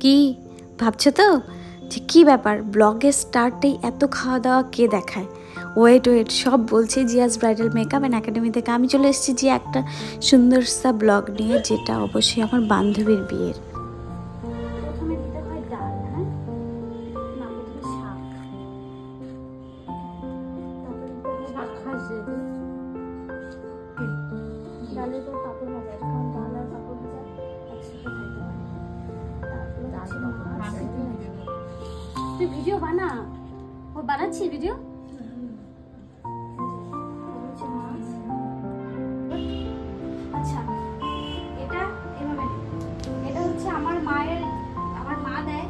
কি ভাবছো তো যে কী ব্যাপার, ব্লগের স্টার্টেই এত খাওয়া দাওয়া কে দেখায়? ওয়েট সব বলছি Zia's bridal makeup and academy থেকে। আমি চলে এসেছি যে একটা সুন্দর সা ব্লগ নিয়ে, যেটা অবশ্যই আমার বান্ধবীর বিয়ের। প্রথমে দিতে হয় ডাল, হ্যাঁ, শাক, ডালে তো পাপড় ভাজা, কারণ ডাল আর পাপড় ভাজা একসাথে খাইতে পারে। তুই ভিডিও বানা, ও বানাচ্ছি ভিডিও। আচ্ছা, এটা এভাবে, এটা হচ্ছে আমার মা দেয়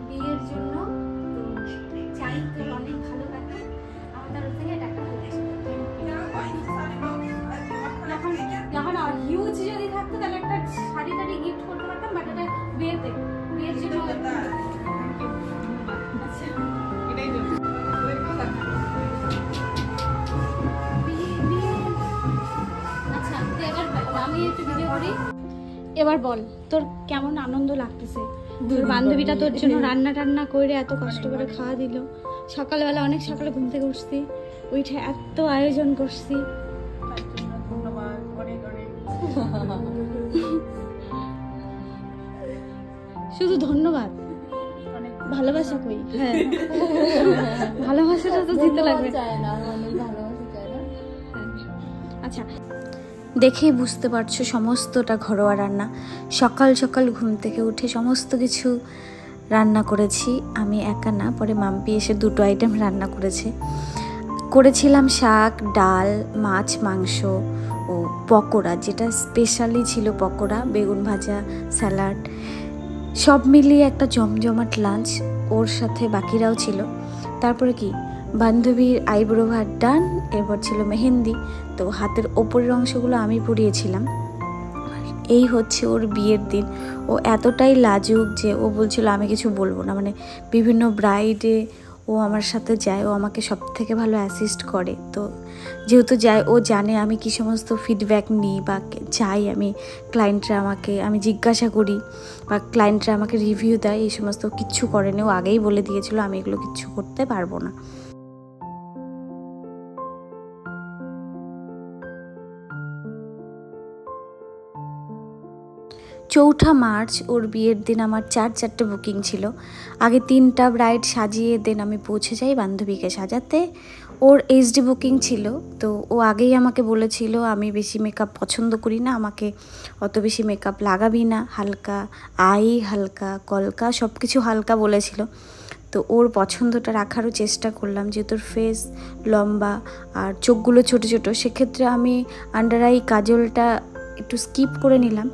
বিয়ের জন্য, চাই তো অনেক ভালো লাগে আমার তরফ থেকে। এটা একটা যখন হিউজ যদি থাকতো তাহলে একটা শাড়ি টাড়ি গিফট করতে পারতাম, বাট এটা বিয়ের জন্য। আচ্ছা, আমি একটু ভিডিও করি। এবার বল, তোর কেমন আনন্দ লাগতেছে? তোর বান্ধবীটা তোর জন্য রান্না করে এত কষ্ট করে খাওয়া দিল। সকালবেলা অনেক সকালে ঘুম থেকে উঠছি, উঠে এত আয়োজন করছি। শুধু ধন্যবাদ, ভালোবাসা কই? হ্যাঁ, ভালোবাসাটা তো দিতে লাগবে। আচ্ছা, দেখেই বুঝতে পারছো সমস্তটা ঘরোয়া রান্না। সকাল সকাল ঘুম থেকে উঠে সমস্ত কিছু রান্না করেছি আমি একা না, পরে মাম্পি এসে দুটো আইটেম রান্না করেছিলাম শাক, ডাল, মাছ, মাংস ও পকোড়া, যেটা স্পেশালি ছিল পকোড়া, বেগুন ভাজা, স্যালাড, সব মিলিয়ে একটা জমজমাট লাঞ্চ। ওর সাথে বাকিরাও ছিল। তারপরে কি, বান্ধবীর আইব্রো ভাত ডান, এরপর ছিল মেহেন্দি। তো হাতের ওপরের অংশগুলো আমি পরিয়েছিলাম। এই হচ্ছে ওর বিয়ের দিন। ও এতটাই লাজুক যে ও বলছিল আমি কিছু বলবো না, মানে বিভিন্ন ব্রাইডে ও আমার সাথে যায়, ও আমাকে সব থেকে ভালো অ্যাসিস্ট করে। তো যেহেতু যায়, ও জানে আমি কি সমস্ত ফিডব্যাক নিই বা চাই আমি ক্লায়েন্টরা আমি জিজ্ঞাসা করি বা ক্লায়েন্টরা আমাকে রিভিউ দেয়, এই সমস্ত কিচ্ছু করেনি। ও আগেই বলে দিয়েছিল আমি এগুলো কিচ্ছু করতে পারবো না। চৌঠা মার্চ ওর বিয়ের দিন আমার 4 বুকিং ছিল। আগে 3টা ব্রাইড সাজিয়ে দেন আমি পৌঁছে যাই বান্ধবীকে সাজাতে। ওর এইচডি বুকিং ছিল, তো ও আগেই আমাকে বলেছিল আমি বেশি মেকআপ পছন্দ করি না, আমাকে অত বেশি মেকআপ লাগাবি না, হালকা হালকা কলকা সব কিছু হালকা বলেছিল। তো ওর পছন্দটা রাখারও চেষ্টা করলাম, যেহেতু ওর ফেস লম্বা আর চোখগুলো ছোট ছোট, সেক্ষেত্রে আমি আন্ডার আই কাজলটা একটু স্কিপ করে নিলাম।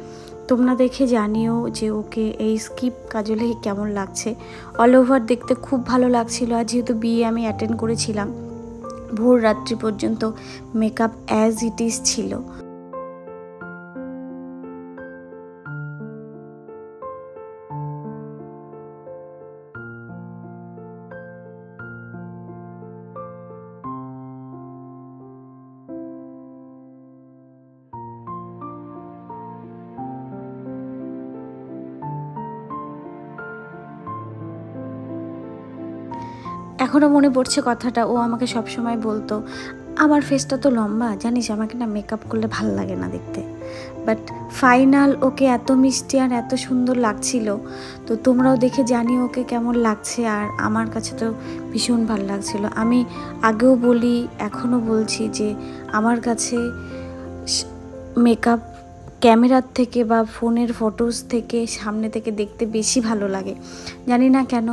তোমরা দেখে জানিও যে ওকে এই স্কিপ কাজলে কেমন লাগছে। অল ওভার দেখতে খুব ভালো লাগছিল। আর যেহেতু বিয়ে আমি অ্যাটেন্ড করেছিলাম, ভোর রাত্রি পর্যন্ত মেকআপ অ্যাজ ইট ইজ ছিল। এখনও মনে পড়ছে কথাটা, ও আমাকে সবসময় বলতো আমার ফেসটা তো লম্বা, জানিস আমাকে না মেকআপ করলে ভালো লাগে না দেখতে। বাট ফাইনাল ওকে এত মিষ্টি আর এত সুন্দর লাগছিল। তো তোমরাও দেখে জানি ওকে কেমন লাগছে, আর আমার কাছে তো ভীষণ ভালো লাগছিল। আমি আগেও বলি, এখনও বলছি যে আমার কাছে মেকআপ ক্যামেরার থেকে বা ফোনের ফটোস থেকে সামনে থেকে দেখতে বেশি ভালো লাগে। জানি না কেন,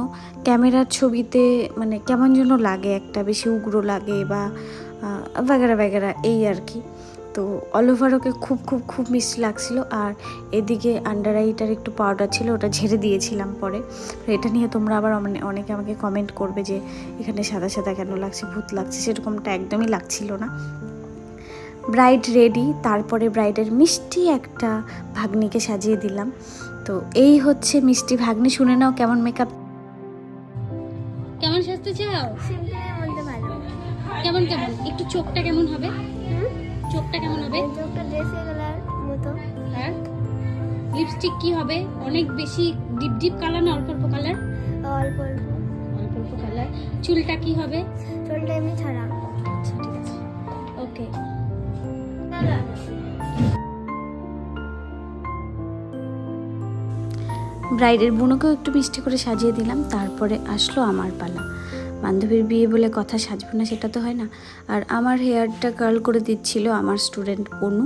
ক্যামেরার ছবিতে মানে কেমন যেন লাগে, একটা বেশি উগ্র লাগে বা বাগেরা এই আর কি। তো অল ওভার ওকে খুব খুব খুব মিষ্টি লাগছিল। আর এদিকে আন্ডার আইটার একটু পাউডার ছিল, ওটা ঝেড়ে দিয়েছিলাম পরে। এটা নিয়ে তোমরা আবার অনেকে আমাকে কমেন্ট করবে যে এখানে সাদা সাদা কেন লাগছে, ভূত লাগছে, সেরকমটা একদমই লাগছিল না। ব্রাইড রেডি, তারপরে ব্রাইডের মিষ্টি একটা ভাগ্নিকে সাজিয়ে দিলাম। তো এই হচ্ছে মিষ্টি ভাগ্নি। শুনে নাও কেমন মেকআপ, কেমন সাজতে চাও? কেমন একটু চোখটা কেমন হবে? চোখটা কেমন হবে? চোখটা ড্রেসের কালার মতো। আর লিপস্টিক কি হবে? অনেক বেশি ডিপ ডিপ কালার না অল্প অল্প কালার? অল্প অল্প অল্প অল্প কালার। চুলটা কি হবে? চুলটা এমনি ছাড়া। আচ্ছা ঠিক আছে, ওকে। ব্রাইডের বোনকেও একটু মিষ্টি করে সাজিয়ে দিলাম। তারপরে আসলো আমার পালা। বান্ধবীর বিয়ে বলে কথা, সাজবো না সেটা তো হয় না। আর আমার হেয়ারটা কার্ল করে দিচ্ছিল আমার স্টুডেন্ট অনু।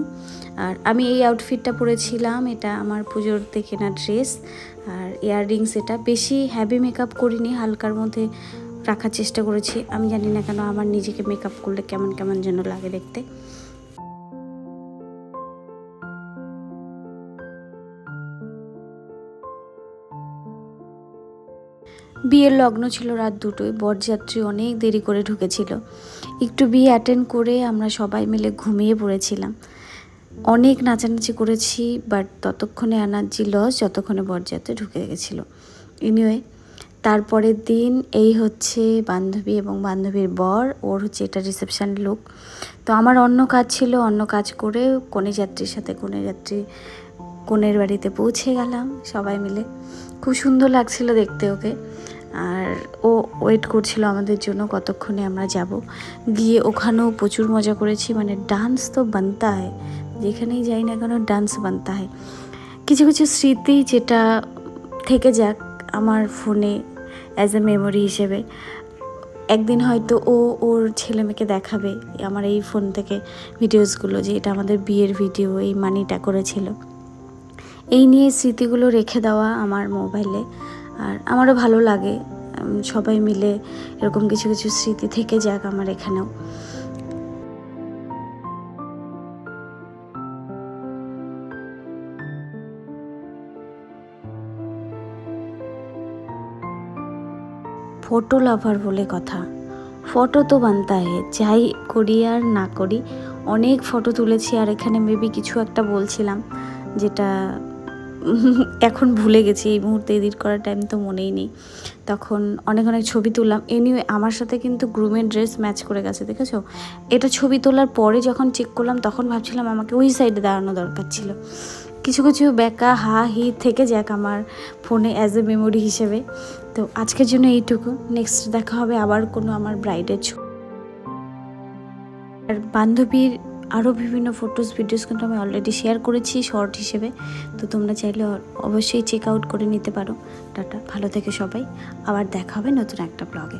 আর আমি এই আউটফিটটা পরেছিলাম, এটা আমার পুজোরতে কেনা ড্রেস। আর ইয়াররিংস, এটা বেশি হ্যাভি মেকআপ করিনি, হালকার মধ্যে রাখার চেষ্টা করেছি। আমি জানি না কেন আমার নিজেকে মেকআপ করলে কেমন কেমন যেন লাগে দেখতে। বিয়ের লগ্ন ছিল রাত 2টোয়। বরযাত্রী অনেক দেরি করে ঢুকেছিল। একটু বিয়ে অ্যাটেন্ড করে আমরা সবাই মিলে ঘুমিয়ে পড়েছিলাম। অনেক নাচানাচি করেছি, বাট ততক্ষণে এনার্জি লস যতক্ষণে বরযাত্রী ঢুকে গেছিলো। এনিওয়ে, তারপরের দিন এই হচ্ছে বান্ধবী এবং বান্ধবীর বর, ওর হচ্ছে এটা রিসেপশন লুক। তো আমার অন্য কাজ ছিল, অন্য কাজ করে কনে যাত্রীর সাথে কনের বাড়িতে পৌঁছে গেলাম সবাই মিলে। খুব সুন্দর লাগছিল দেখতে ওকে। আর ও ওয়েট করছিল আমাদের জন্য কতক্ষণে আমরা যাব। গিয়ে ওখানেও প্রচুর মজা করেছি, মানে ডান্স তো বানতা হয়, যেখানেই যাই না কেন ডান্স বানতা হয়। কিছু কিছু স্মৃতি যেটা থেকে যাক আমার ফোনে অ্যাজ এ মেমোরি হিসেবে। একদিন হয়তো ও ওর ছেলে মেয়েকে দেখাবে আমার এই ফোন থেকে ভিডিওসগুলো, যে এটা আমাদের বিয়ের ভিডিও, এই মানিটা করেছিল। এই নিয়ে স্মৃতিগুলো রেখে দেওয়া আমার মোবাইলে। আর আমারও ভালো লাগে সবাই মিলে এরকম কিছু কিছু স্মৃতি থেকে যাক আমার এখানেও। ফটো লাভার বলে কথা, ফটো তো বানতা হে, যাই করি আর না করি। অনেক ফটো তুলেছি। আর এখানে মেবি কিছু একটা বলছিলাম যেটা এখন ভুলে গেছি, এই মুহূর্তে এডিট করার টাইম তো মনেই নেই। তখন অনেক অনেক ছবি তুললাম। এনিওয়ে, আমার সাথে কিন্তু গ্রুমের ড্রেস ম্যাচ করে গেছে, দেখেছো? এটা ছবি তোলার পরে যখন চেক করলাম তখন ভাবছিলাম আমাকে ওই সাইডে দাঁড়ানো দরকার ছিল। কিছু কিছু বেকা হা হি থেকে যাক আমার ফোনে অ্যাজ এ মেমোরি হিসেবে। তো আজকের জন্য এইটুকু। নেক্সট দেখা হবে আবার কোনো আমার ব্রাইডের ছবি। আর বান্ধবীর আরও বিভিন্ন ফটোস ভিডিওস কিন্তু আমি অলরেডি শেয়ার করেছি শর্ট হিসেবে। তো তোমরা চাইলে অবশ্যই চেক আউট করে নিতে পারো। টাটা, ভালো থেকে সবাই, আবার দেখা হবে নতুন একটা ব্লগে।